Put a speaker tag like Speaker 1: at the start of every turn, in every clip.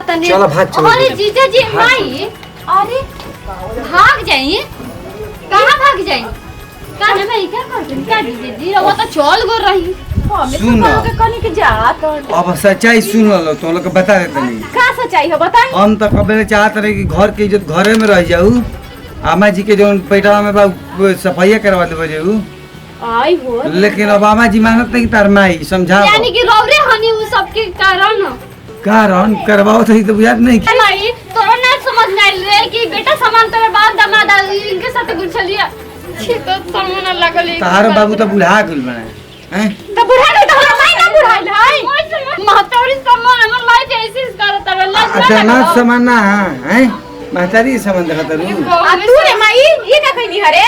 Speaker 1: जाता नहीं।
Speaker 2: चलो भाग चलो।
Speaker 1: अरे जीजा जी माई, अरे भाग जाइए। कहाँ भाग जाइए? का ना भाई क्या करते हैं? क्या जीजा जी वो तो चल गो रही।
Speaker 2: सुन ना।
Speaker 3: कनी के जा तो
Speaker 2: अब सच्चाई सुन लो तो लोग बता देते नहीं।
Speaker 3: का सच्चाई है बताई?
Speaker 2: हम तो कबे चाहते रहे कि घर के इज्जत घरे में रह जाऊ। आमा जी के जो पेटवा में बा सफाई करवा देबे जाऊ।
Speaker 3: आई हो
Speaker 2: लेकिन अब आमा जी मानत नहीं तार माई समझा।
Speaker 1: यानी कि रौरे हनी वो सबके कारण
Speaker 2: कारण करवाओ तो बुझात नहीं।
Speaker 1: माई तोरा ना समझ नहीं रे कि बेटा सामान तेरे बाप दामाद इनके साथ कुछ चलिए। ठीक तो सामान लगल
Speaker 2: तार बाबू तो बुढ़ा गेल बने हैं।
Speaker 3: तो बुढ़ा नहीं तो माई ना बुढ़ाइल है।
Speaker 1: महतारी सामान हमर लाइफ ऐसे करत रहे लाज
Speaker 2: दामाद समान ना हैं। महतारी समान देखत रू।
Speaker 3: आ तू रे माई ये का कहनी हरे?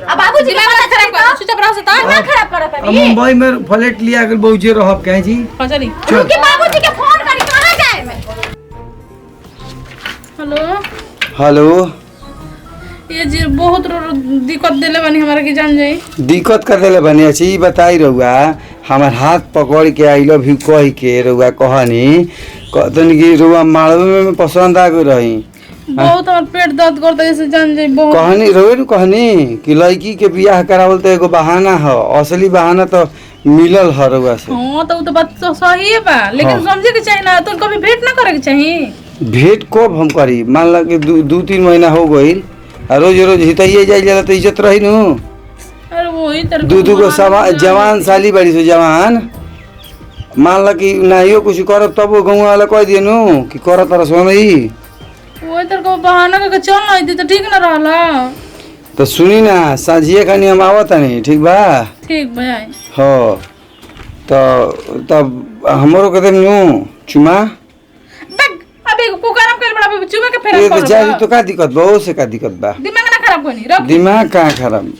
Speaker 3: आ बाबूजी का पता खराब कर चुप रहो सता ना खराब करत
Speaker 2: अब
Speaker 3: है।
Speaker 2: मुंबई में फ्लैट लिया गेल बहुजे रहब कहे जी।
Speaker 4: चली
Speaker 2: चल
Speaker 3: के बाबूजी के फोन करी कहां जाए मैं?
Speaker 4: Hello
Speaker 2: hello.
Speaker 4: ये जी बहुत दिक्कत देले बनी हमारा की जान जाई।
Speaker 2: दिक्कत कर देले बने अच्छी बताई रहुआ हमार हाथ पकड़ के आई लव यू कह के रहुआ कहनी कहतन कि रहुआ मालवे में पसंद आ गई रही।
Speaker 4: बहुत और पेट दर्द करता जैसे जान जाई बहुत।
Speaker 2: कहनी रहुए नु कहनी कि लड़की के बियाह करावल तो एगो बहाना है। असली बहाना तो मिलल है रहुआ से।
Speaker 4: हां तो तो बात तो सही है बा लेकिन
Speaker 2: हाँ।
Speaker 4: समझे के चाहिए ना तो कभी भेंट ना करे के चाहिए।
Speaker 2: भेंट कब हम करी मान ला कि दू तीन महीना हो गइल रोज रोज हितैये जाई जाला तो इज्जत रही नु।
Speaker 4: अरे वही तर
Speaker 2: दू को जवान साली बड़ी सो जवान मान ला कि नाहियो कुछ करब तब वो गाँव वाला कह दिए नु कि कर तारा सोनई।
Speaker 4: वही तर को बहाना के चल ना तो ठीक ना रहला।
Speaker 2: तो सुनी ना साझिए खानी हम आवत नहीं ठीक बा।
Speaker 4: ठीक भाई
Speaker 2: हो तो तब हमरो के देम नु चुमा।
Speaker 4: बग अबे को काम कर बड़ा चुमे के
Speaker 2: ये
Speaker 4: फेरा
Speaker 2: तो जाई तो का दिक्कत बा से का दिक्कत बा।
Speaker 4: दिमाग ना खराब कोनी रख
Speaker 2: दिमाग का खराब।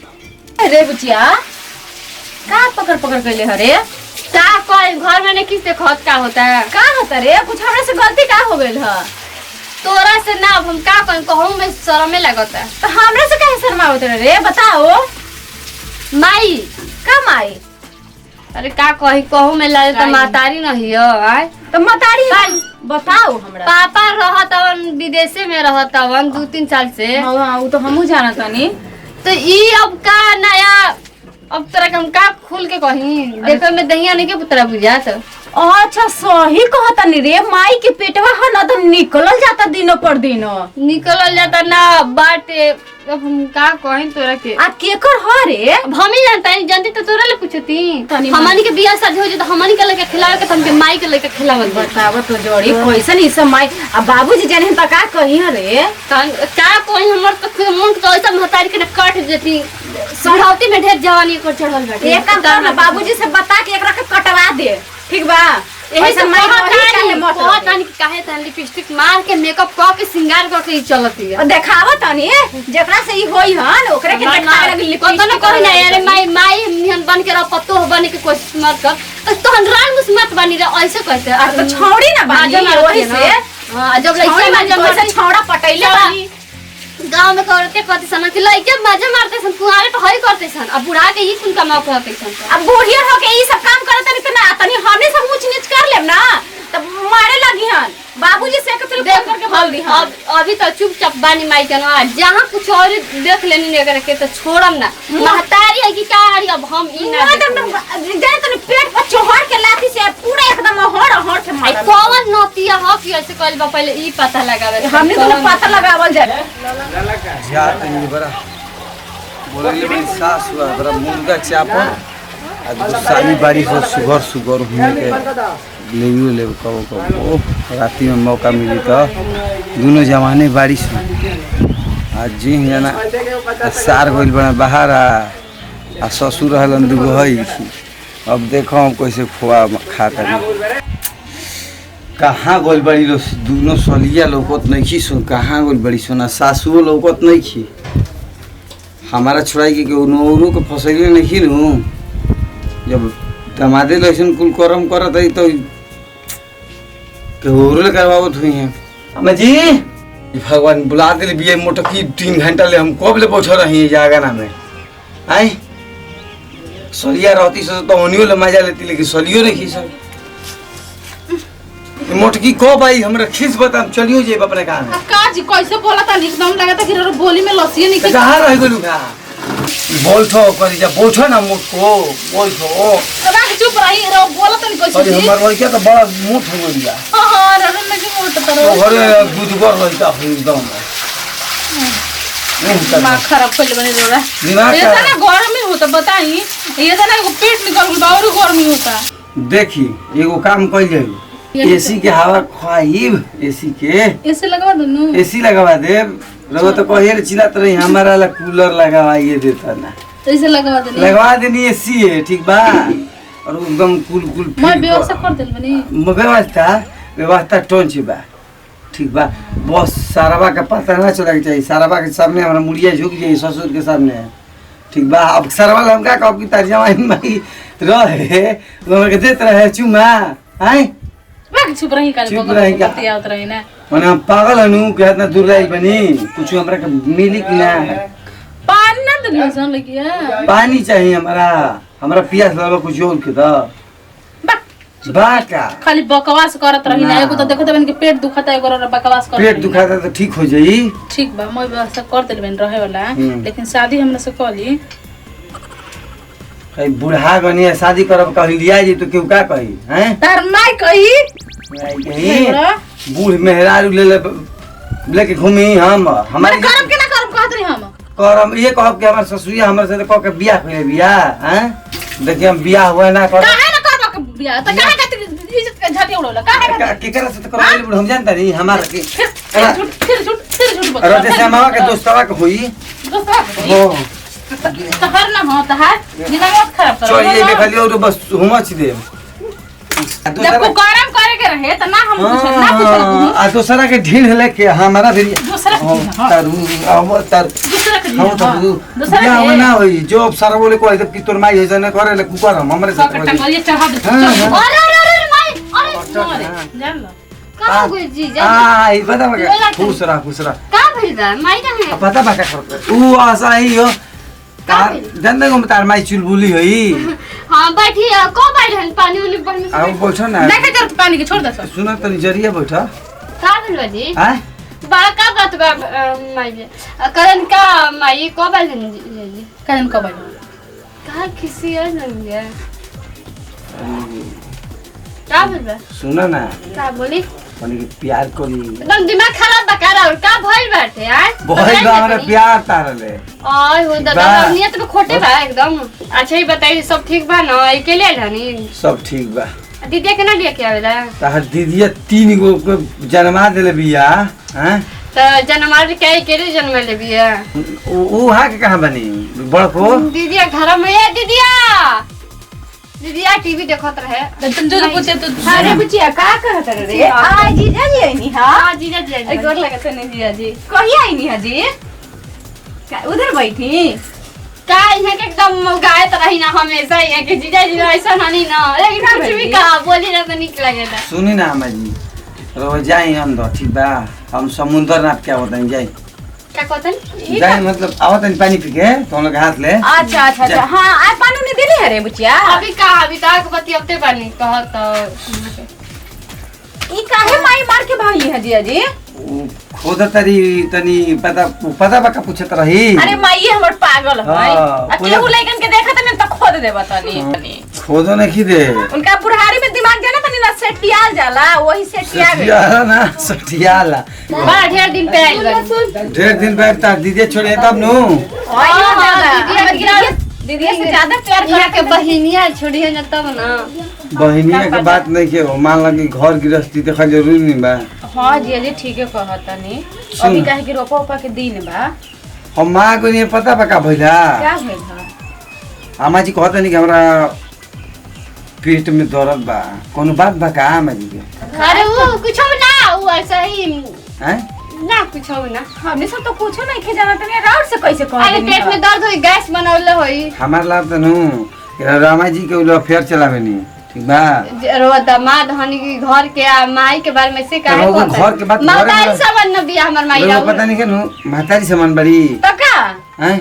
Speaker 3: अरे बुचिया का पकड़ पकड़ कैले हरे?
Speaker 1: का कोई घर में नहीं किससे खत का होता है?
Speaker 3: का होता रे? कुछ हमरा से गलती का हो गइल ह?
Speaker 1: तोरा से ना अब हम का कहूं में शर्मे लगता है।
Speaker 3: तो हमरा से काहे शर्मावत रे? बताओ
Speaker 1: माई
Speaker 3: का माई?
Speaker 1: अरे का कहूं में लगे तो मातारी नहीं है आय।
Speaker 3: तो मतारी बताओ हमरा।
Speaker 1: पापा रहत अवन विदेशे में रहत अवन 2-3 साल से।
Speaker 3: हां वो तो हमहू जानत हनी।
Speaker 1: तो ई अब का नया अब तरह के हम का खुल के कहीं देखे में दहिया नहीं के पुतरा बुझात।
Speaker 3: अच्छा सही कहता नी रे माई के पेटवा ह न तो निकलल जाता दिनो पर दिन।
Speaker 1: निकल जाता ना बाटे। अब हम का कहीं तोरा के
Speaker 3: आ केकर ह रे?
Speaker 1: अब हम ही जानता है जानती तो तोरा ले पूछती।
Speaker 3: तनी
Speaker 1: हमनी के बियाह शादी हो जाए तो हमनी के लेके खिलावे के हमके माई के लेके खिलावल बा।
Speaker 3: बताव तो जोड़ी कैसन ई सब माई आ बाबूजी जाने त का कही रे?
Speaker 1: का कोई हमर तो खुद मन तो ऐसा महतारी के न काट देती। सड़ौती में ढेर जवानी को चढ़ल बाटे।
Speaker 3: एक काम कर ना बाबूजी से बता के एकरा के कटवा दे ठीक बा?
Speaker 1: यही सब
Speaker 3: माई
Speaker 1: बहुत तानी काहे तन लिपस्टिक मार के मेकअप क के श्रृंगार क के चलती है।
Speaker 3: देखावा तनी जेकरा से ई होई हन ओकरे के देखावे लगी
Speaker 1: लिपस्टिक
Speaker 3: लिपस्टिक
Speaker 1: कहि ना अरे माई निहन बन के रह पत्तो बने के कोशिश मत कर। तो हम रान मुस्मत बनी रे ऐसे कहते।
Speaker 3: आ तो छौड़ी ना बाजी वही से
Speaker 1: हां जब लइका में जब
Speaker 3: कैसे छौड़ा पटैले बानी
Speaker 1: गांव में करते कहते सन कि लइका मजे मारते सन कुआरे पे हई करते सन अब बुढ़ा के ई कुल काम करते सन।
Speaker 3: अब बुढ़िया हो के ई सब काम करत तनी त ना तनी हमने सब ऊंच नीच कर लेम ना तब मारे लगी हन बाबूजी से के फोन करके बोल दी हन।
Speaker 1: अभी तो चुपचाप बानी माई के ना जहां कुछ और देख लेनी ने करे के तो छोड़म ना। महतारी है कि का हरी अब हम ई ना
Speaker 3: जाने तनी पेट पर चोहर के लाठी से पूरा एकदम हड़ हड़ के मार
Speaker 1: कौन नतिया हो कि ऐसे कहल बा पहले ई पता लगावे।
Speaker 3: हमने तो पता लगावल जाए
Speaker 2: जात नहीं बड़ा बोले बड़ी सास हुआ बड़ा मुर्गा चापो आज साली बारिश हो सुगर सुगर होने के लेवियो ले कबो कबो राती में मौका मिली तो दोनों जवाने बारिश में आज जी जाना सार गइल बना बाहर आ ससुर रहलन दुगो हई। अब देखो हम कैसे खोआ खाता नहीं कहाँ गोल बड़ी लो दोनों सलिया लौकत नहीं खी सुन कहाँ गोल बड़ी सुना सासुओ लौकत नहीं खी हमारा छोड़ाई के उन्हों को फसैले नहीं नु जब दमादे लहसुन कुल करम करत है तो केहूरे करवावत हुई है। अम्मा जी भगवान बुला दिल बिये मोटकी 3 घंटा ले हम कब ले बैठल रही जागा ना में आई सलिया रहती से तो ओनियो ले मजा लेती लेकिन सलियो नहीं खी सब मोटकी को भाई हमरा खिस बता चलियो जे अपने का
Speaker 4: अब का जी कैसे बोला था एकदम लगा था कि रो बोली में लसिए निकल
Speaker 2: कहाँ रह गेलू का बोलथो करी जा बोलथो ना मोटको बोलथो
Speaker 4: अब आके चुप रही रो बोला था नहीं कैसे
Speaker 2: अरे
Speaker 4: जी
Speaker 2: हमर लड़का तो बड़ा मोट हो गया
Speaker 4: हां रो लगे मोट तो
Speaker 2: तो घरे गुदगर रहता एकदम
Speaker 4: दिमाग खराब कर बने रो रहा
Speaker 2: दिमाग
Speaker 4: ये ना गर्मी होता बताई ये ना एगो पेट निकल गल और गर्मी होता
Speaker 2: देखी एगो काम कइल जाई एसी के हवा खाइब एसी के
Speaker 4: ऐसे लगवा दनु
Speaker 2: एसी लगवा दे रहो तो कहिए चिल्लात रही हमारा ला कूलर लगवाइए देता ना
Speaker 4: ऐसे लगवा दे
Speaker 2: लगवा देनी एसी है ठीक बा और एकदम कूल कूल
Speaker 4: मैं व्यवस्था कर देल बनी
Speaker 2: व्यवस्था टोंच बा ठीक बा बस साराबा का पता ना चला के चाहिए साराबा के सामने हमारा मुड़िया झुक जाए ससुर के सामने ठीक बा अब साराबा हम का कब की तर्जमाइन भाई रहे लोग के देत रहे चुमा हैं
Speaker 4: बाकी चुप रही काल
Speaker 2: चुप रही का?
Speaker 4: बतियात रही ना
Speaker 2: माने हम पागल हनु के इतना दूर रही बनी कुछ हमरा के मिली कि ना
Speaker 4: पानी ना दनी सन लगिया
Speaker 2: पानी चाहिए हमारा प्यास लगा कुछ और के दा बाका
Speaker 4: खाली बकवास करत रही ना एगो तो देखो तो के पेट दुखता एगो बकवास करत
Speaker 2: पेट दुखाता तो ठीक हो जाई
Speaker 4: ठीक बा मैं व्यवस्था कर देल बन रहे वाला लेकिन शादी हमरा से कली
Speaker 2: कहीं बुढ़ा बनिया शादी करब कहीं लिया जी तो क्यों का कही हैं
Speaker 4: तार नाई कही
Speaker 2: कहीं बूढ़ मेहरारू लेके घूमी हम हमारे
Speaker 4: करम के ना करम कहत रही हम
Speaker 2: करम ये कहब कि हमार ससुरिया हमर से कह के बियाह कइले बियाह हैं देखिए हम बियाह हुआ ना कर
Speaker 4: काहे ना करबा के बियाह त काहे का इज्जत के झाटी उड़ोला काहे
Speaker 2: केकरा से तो करवाइले हम जानता नहीं हमार के
Speaker 4: फिर झूठ
Speaker 2: अरे जैसे मामा के दोस्तवा के होई
Speaker 4: दोस्तवा
Speaker 2: हो
Speaker 4: तहर ना हो तहर दिमाग मत खराब कर
Speaker 2: चलिए देखा लियो तो बस हुमच दे
Speaker 4: जब को गरम करे के रहे त ना हम पूछल
Speaker 2: आ दूसरा के ढील लेके हमारा भी
Speaker 4: दूसरा
Speaker 2: तारू अब तार
Speaker 4: दूसरा के
Speaker 2: हम तो
Speaker 4: दूसरा
Speaker 2: या
Speaker 4: के
Speaker 2: ना होई जो अब सारा बोले कोई कि तोर माई है ना करे ले कुकर हम हमरे से
Speaker 4: कटा करिए चढ़ा दे
Speaker 1: अरे अरे अरे माई अरे
Speaker 4: जान लो
Speaker 1: का हो गई जी
Speaker 2: आ ई बता बका खुश रहा
Speaker 1: का भइल बा माई कहाँ है
Speaker 2: पता बका कर ऊ आशा ही हो तार जन्ने को तार माई चुलबुली होई
Speaker 1: हां बैठी को बैठल पानी उनी पर में
Speaker 2: अब बैठो ना
Speaker 4: देखे जरूरत पानी के छोड़ दे सब
Speaker 2: सुना तनी जरिया बैठा
Speaker 1: का भइल बा जी
Speaker 2: हैं
Speaker 1: बड़ा का बात बा माई जी करण का माई को बैठल जी
Speaker 4: कान कब आई
Speaker 1: का किसी और नहीं गया का भइल बा
Speaker 2: सुना ना
Speaker 1: का बोली
Speaker 2: माने कि प्यार कोली
Speaker 1: एकदम दिमाग खराब बा करा और का भइल बाटे यार
Speaker 2: बहुत हमारा प्यार तारले
Speaker 1: आय हो दादा नियत में खोटे बा एकदम अच्छा ही बताइए सब ठीक बा ना अकेले आनी
Speaker 2: सब ठीक बा
Speaker 1: दीदी के ना लेके आवेला
Speaker 2: तार दीदिया 3 गो को जन्मा देले बिया हैं
Speaker 1: तो जन्मार के अकेले जन्म ले बिया
Speaker 2: ऊ हा के कहां बनी बड़को
Speaker 1: दीदिया घर में है दीदिया टीवी देखत रहे
Speaker 4: तुम जो पूछे तो
Speaker 3: अरे बुचिया का कहत रे आ जीजा जी आईनी हां
Speaker 1: हां जीजा जी
Speaker 3: अरे गोर लगत नहीं जीजा जी कही आईनी हां जी का उधर बैठी
Speaker 1: का इहे के एकदम गायत रही ना हमेशा ये के जीजा जी ऐसा नहीं ना लेकिन कुछ भी का बोली ना तो निक लगेला
Speaker 2: सुनी ना अम्मा जी रो जाई अंदर ठीक बा हम समुद्र नाप के आवत जाई
Speaker 1: का कहतन
Speaker 2: जाई मतलब आवत पानी पी के तो हम लोग हाथ ले
Speaker 3: अच्छा अच्छा अच्छा हां आ पानी ने दिली है रे बुचिया
Speaker 1: अभी का अभी तक बतियते पानी कहत
Speaker 3: ई काहे माई मार के भागली है जीजा जी
Speaker 2: खुद तरी तनी पता बका पूछत रही
Speaker 3: अरे माई हमर पागल है
Speaker 2: हाँ,
Speaker 3: आ केहू लइकन के देखत नहीं त खोद देबा तनी
Speaker 2: खोदो नहीं दे
Speaker 3: उनका बुढ़ारी में दिमाग जाना तनी ना सेटियाल जाला वही सेटिया गई
Speaker 2: सटियाला ना सटियाला
Speaker 1: बड़ा ढेर दिन पे आइल बानी
Speaker 2: ढेर दिन बाद तार दीदी छोड़े तब नु
Speaker 3: ओए दादा दीदी से ज्यादा प्यार
Speaker 1: यहाँ के बहिनिया छोड़िए ना तब ना
Speaker 2: बहिनिया के बात नहीं के मान लगी घर गृहस्थी देखा जरूरी नहीं बा
Speaker 3: हां जीजा जी ठीके कहतनी अभी काहे कि रोपा उपा के दिन बा
Speaker 2: हम माँ को नहीं पता बका भैया
Speaker 3: क्या भइल है
Speaker 2: अम्मा जी कहते नहीं कि हमरा पेट में दर्द बा कोनो बात बा का अम्मा जी के
Speaker 1: अरे वो कुछ ना वो ऐसा ही
Speaker 2: हैं
Speaker 1: ना कुछ ना
Speaker 3: हमने सब तो कुछो नहीं के जाना तनी राउर से कैसे कह
Speaker 1: अरे पेट में दर्द होई गैस बनौले होई
Speaker 2: हमार लाभ तो नु रामा जी के उलो अफेयर चलावे नहीं ठीक बा
Speaker 1: रो दामाद हनी की घर के माई के बारे में से काहे
Speaker 2: तो वो घर के बात घर में
Speaker 1: माई समझ न बिया हमर माई
Speaker 2: लोग पता नहीं के नु महतारी समान बड़ी
Speaker 3: तो का
Speaker 2: हैं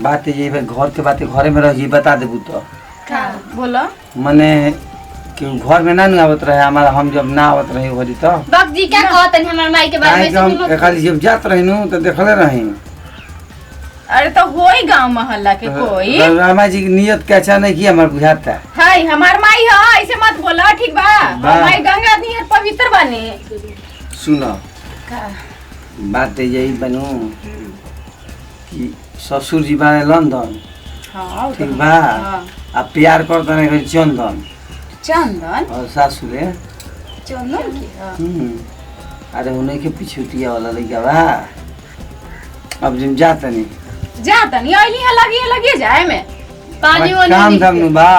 Speaker 2: बात ये भाई घर के बात घरे में रह जी बता देबू तो
Speaker 3: का बोलो
Speaker 2: माने क्यों घर में ना नु आवत रहे हमारा, हम जब ना आवत रहे घरी तो
Speaker 1: बक जी क्या कहत है हमार माई के बारे
Speaker 2: काहे
Speaker 1: में
Speaker 2: कि हम खाली जब जात रही नु तो देखले रही।
Speaker 3: अरे तो होई गांव मोहल्ला के कोई
Speaker 2: रामा जी की नियत के अच्छा नहीं की हमार बुझाता।
Speaker 3: हाय हमार माई है, ऐसे मत बोला ठीक बा। माई गंगा नियर पवित्र बने।
Speaker 2: सुनो बात यही बनू कि ससुर जी बारे लंदन,
Speaker 3: हाँ
Speaker 2: ठीक बा, अब प्यार करते रहे चंदन
Speaker 3: चंदन
Speaker 2: और सासुरे
Speaker 3: चंदन की
Speaker 2: अरे उन्हीं के पिछुटिया वाला लड़का बा। अब जिम जाता नहीं
Speaker 3: जाता नहीं अइली लगी जाए में
Speaker 1: पानी वानी
Speaker 2: काम धाम नु बा,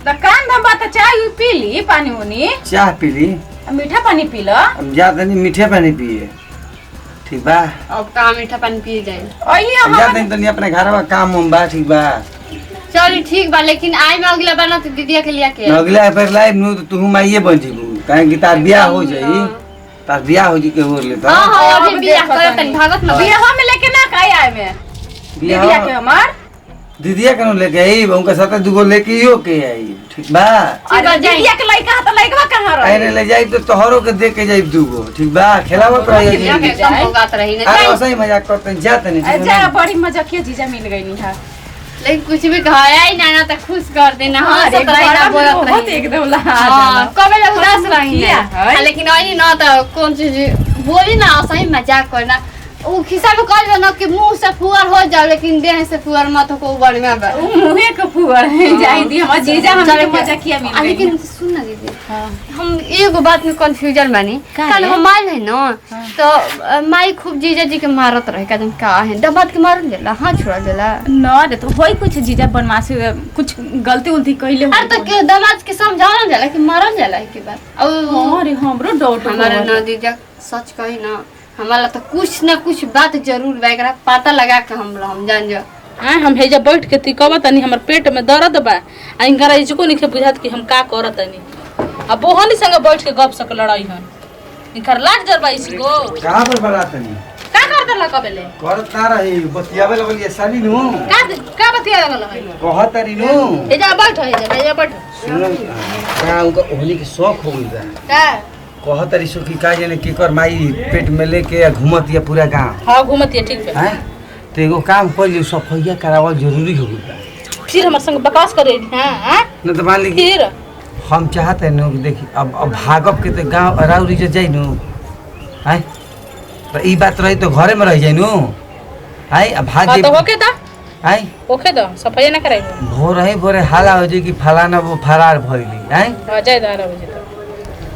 Speaker 3: तो कान धम बात चाय पी ली, पानी उनी
Speaker 2: चाह पी ली,
Speaker 3: मीठा पानी पी लो।
Speaker 2: अब जाता नहीं मीठे पानी पिए, ठीक बा।
Speaker 1: अब का मीठा पानी पिए जाए
Speaker 3: अइली
Speaker 2: अब जाता नहीं तो नहीं अपने घर में काम उम बा, ठीक बा।
Speaker 1: चल ठीक बा, लेकिन आई में अगला बार ना तो दीदिया के लिया के
Speaker 2: अगला फिर लाइव नु तो तू माइये बन जीबू, काहे कि तार बियाह हो जाई, तार बियाह हो जी के हो ले तो
Speaker 1: हां हां अभी बियाह करत नहीं भागत ना
Speaker 3: बियाह में लेके ना काई आए में बियाह के हमार
Speaker 2: दीदिया के लेके आई, उनका साथ दुगो लेके हो के आई, ठीक बा।
Speaker 3: अरे दीदिया के लइका त लइकवा कहां रहे
Speaker 2: अरे ले जाई तो तोहरो के दे के जाई दुगो, ठीक बा। खिलावत रही
Speaker 1: बियाह के कम होगात रही ना
Speaker 2: अरे वैसे ही मजाक करते जाते नहीं, ठीक
Speaker 3: अच्छा
Speaker 2: है
Speaker 3: बड़ी मजाकिया जीजा मिल गई नी है।
Speaker 1: लेकिन कुछ भी कहा आई ना तो खुश कर देना। हां
Speaker 3: अरे
Speaker 1: सब रही ना बोलत
Speaker 3: बहुत
Speaker 1: रही
Speaker 3: एकदम ला
Speaker 1: हां कबे ले उदास रही
Speaker 3: किया है?
Speaker 1: है, लेकिन आई ना तो कौन चीज बोली ना सही मजाक करना उ खिसा में कह ना कि मुंह से फुअर हो जाओ, लेकिन देह से फुअर मत हो को बड़ में बा
Speaker 3: मुंहे के फुअर है जाई दी हम जीजा हम मजाकिया मिल गई।
Speaker 1: लेकिन सुन ना दीदी, हम एगो बात में कंफ्यूजन बानी। कल हम आइल है ना तो माई खूब जीजा जी के मारत रहे, कदम का है दबात के मारल देला, हाथ छोड़ा देला
Speaker 3: ना रे तो होई कुछ जीजा बनवासी कुछ गलती उल्टी कइले
Speaker 1: अरे तो के दमाद के समझावल जाला कि मारल जाला के बात। और
Speaker 3: अरे हमरो डाउट
Speaker 1: हमारा ना दीजा सच कही ना हमारा तो कुछ ना कुछ बात जरूर बा, एकरा पता लगा के हम जान जा।
Speaker 4: हम हेजा बैठ के तिकवा तनी हमर पेट में दर्द बा आ इनकर इजको नहीं बुझात कि हम का करत तनी। अब बोहनी संग बैठ के गप सक लड़ाई हन इनकर लाट जरबा इसको
Speaker 2: कहां पर बरात नहीं
Speaker 4: का कर देला कबेले
Speaker 2: करत ना रही बतियावे लगल ये साली नु
Speaker 4: का बतिया लगल है
Speaker 2: कहत रही नु
Speaker 4: हेजा बैठ हेजा बैठ
Speaker 2: सुन का उनका ओहली के शौक हो गइल बा
Speaker 4: का
Speaker 2: कहत रही सो कि का जाने केकर माई पेट में लेके घूमत या पूरा गांव।
Speaker 4: हां घूमत है ठीक है
Speaker 2: हैं तो एगो काम कर लियो, सफाइया करावल जरूरी हो गइल।
Speaker 4: फिर हमर संग बकवास करे हां
Speaker 2: न तो मान ली कि
Speaker 4: फिर
Speaker 2: हम चाहते नु कि देखी अब भागब के तो गांव अराउरी जे जाई नु हैं तो ई बात रही तो घरे में रह जाई नु हैं अब भाग
Speaker 4: हां
Speaker 2: जाई
Speaker 4: तो होके दा
Speaker 2: हैं
Speaker 4: ओके दा सफाई ना कराई
Speaker 2: भोरे हाला हो जाई कि फलाना वो फरार भइली हैं।
Speaker 4: हां जाय दा रह बजे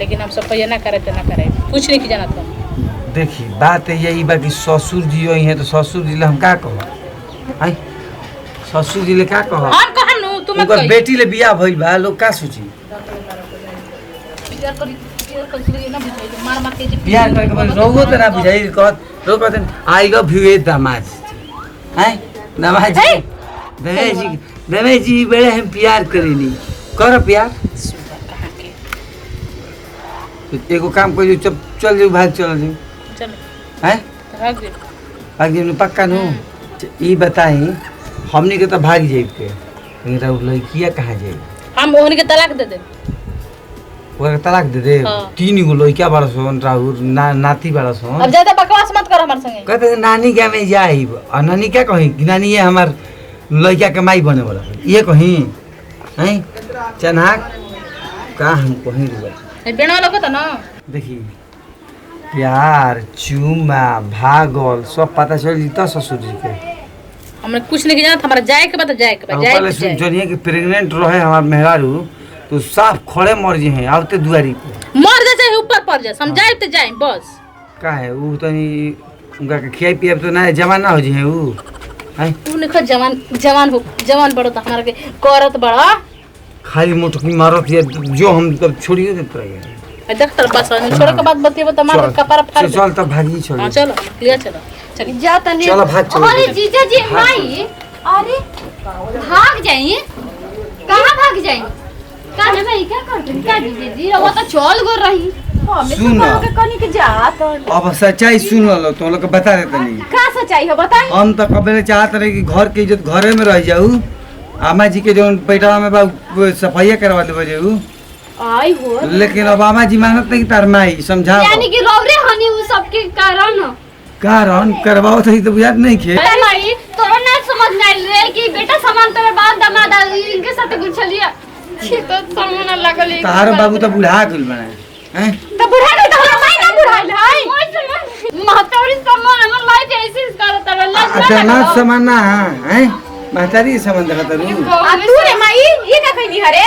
Speaker 4: लेकिन हम सफाई ना करे तो ना करे कुछ नहीं की जानत हम।
Speaker 2: देखी बात यही बा कि ससुर जी होई है तो ससुर जी ले हम का कहब हैं, ससुर जी ले का कहब,
Speaker 4: हम कहम नु तुम मत
Speaker 2: उनकर
Speaker 4: कही
Speaker 2: बेटी ले बियाह भइल बा, लोग का सोची
Speaker 4: प्यार करी ना बुझाई मार मार के जे
Speaker 2: प्यार करके बस रोगो तो ना बुझाई कहत रो कहते आई लव यू ए दामाद हैं दामाद जी दमे जी बड़े हम प्यार करेनी कर प्यार एगो काम कर चल जाओ भाग चल जाओ
Speaker 4: चल
Speaker 2: हैं
Speaker 4: भाग दे
Speaker 2: भाग जाओ पक्का नु ई बताई हमनी के तो भाग जाई के लेकिन राउर लड़किया कहाँ जाई
Speaker 4: हम ओहन के तलाक दे दे
Speaker 2: ओकरा तलाक दे दे।
Speaker 4: हाँ।
Speaker 2: 3 गो लड़का बड़ा सोन राउर नाती बड़ा सोन
Speaker 4: अब ज्यादा बकवास मत कर हमार संगे
Speaker 2: कहते नानी क्या में जाई और नानी क्या कही कि नानी ये हमार लड़का के माई बने वाला ये कहीं हैं चनाक का हम कहीं रुआ
Speaker 4: बेणवा लोग तो ना
Speaker 2: देखी प्यार चुमा भागल सब पता चल जीता ससुर जी के
Speaker 4: हमने कुछ नहीं जानत हमारा जाए के बाद जाए के बाद जाए
Speaker 2: पहले
Speaker 4: के जाए।
Speaker 2: सुनिए कि प्रेग्नेंट रहे हमार मेहरारू तो साफ खड़े मर जी हैं आवते दुआरी पे
Speaker 4: मर जा चाहे ऊपर पड़ जा हम जाए तो जाए बस
Speaker 2: का है वो तनी उनका के खियाई पियाई तो ना जवान ना हो जी हैं वो हैं
Speaker 4: तू निखो जवान जवान हो जवान बड़ो तो हमारा के करत बड़ा
Speaker 2: खाली मोटकी मारत या जो हम तब छोड़िए देते रहिए
Speaker 4: देख तर बस छोड़ के बात बतियो तो मार कपार फाड़ दे।
Speaker 2: चल तब भागी चल
Speaker 4: हां चलो क्लियर चलो चल
Speaker 1: जा तनी
Speaker 2: चलो भाग चलो
Speaker 1: अरे जीजा जी माई अरे भाग जाइए कहाँ भाग जाइए का ना मैं क्या करते क्या जीजा जी वो तो चल गो रही
Speaker 2: सुन ना
Speaker 3: के कनी के जात
Speaker 2: अब सच्चाई सुन लो तो लोग बता देते नहीं
Speaker 3: का सच्चाई हो बताई
Speaker 2: हम तो कबे चाहत रहे कि घर के इज्जत घरे में रह जाऊ आमा जी के जो पेटवा में बा सफाइया करवा देबे जाऊ
Speaker 3: आई हो
Speaker 2: लेकिन ओबामा जी मानत नहीं तार माई समझाओ
Speaker 1: यानी कि रौरे हनी उ सबके कारण
Speaker 2: कारण करवाओ तो बुझात नहीं खे
Speaker 1: अरे माई तोरा ना समझ में आइल रे कि बेटा सामान तेरे बाप दामाद इनके साथ कुछ चलिए छी तो सामान लगल
Speaker 2: तार बाबू तो बुढ़ा गेल बने हैं
Speaker 3: तो बुढ़ा नहीं तो हमरा माई ना बुढ़ाइल है
Speaker 1: महतौरी सामान हमर लाइफ ऐसे करत रह
Speaker 2: अच्छा ना समाना हैं महतारी समझ देखत रू
Speaker 3: आ तू रे माई ये का कहनी हरे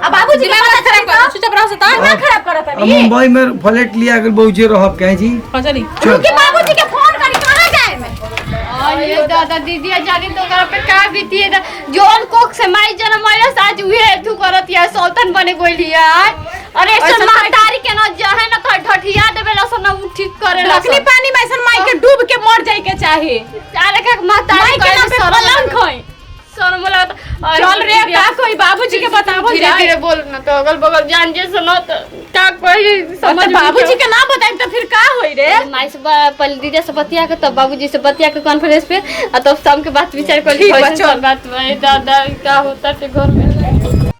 Speaker 3: आ बाबूजी का पता खराब कर चुप रहो सता ना खराब करत
Speaker 2: अब
Speaker 3: अभी
Speaker 2: मुंबई में फ्लैट लिया गेल बहुजे रहब कहे जी
Speaker 4: चली
Speaker 3: के बाबूजी के फोन करी कहां जाए में
Speaker 1: अरे दादा दीदी जानी तो घर पे का बीती है जोन कोक से माई जन्म वाला साज उहे थू करत या सौतन बने गोइली यार अरे सब महतारी के न जहे न तो ठठिया देबे ल सन उ ठीक करे
Speaker 3: लकड़ी पानी में ऐसन माई के डूब के मर जाए के चाहे
Speaker 1: अरे का महतारी
Speaker 3: माई के नाम पे कलंक है
Speaker 1: सर बोला
Speaker 3: चल रे का कोई बाबूजी के बताबो
Speaker 1: धीरे धीरे बोल न तो अगल बगल जान जे सुनो तो का कोई समझ
Speaker 3: बाबूजी के नाम बताई तो फिर का होई रे
Speaker 1: माई से पहले दीदी से बतिया के तब बाबूजी से बतिया के कॉन्फ्रेंस पे और तब शाम के बात विचार कर ली
Speaker 3: ठीक बा, चल।
Speaker 1: बात भाई दादा क्या होता है घर में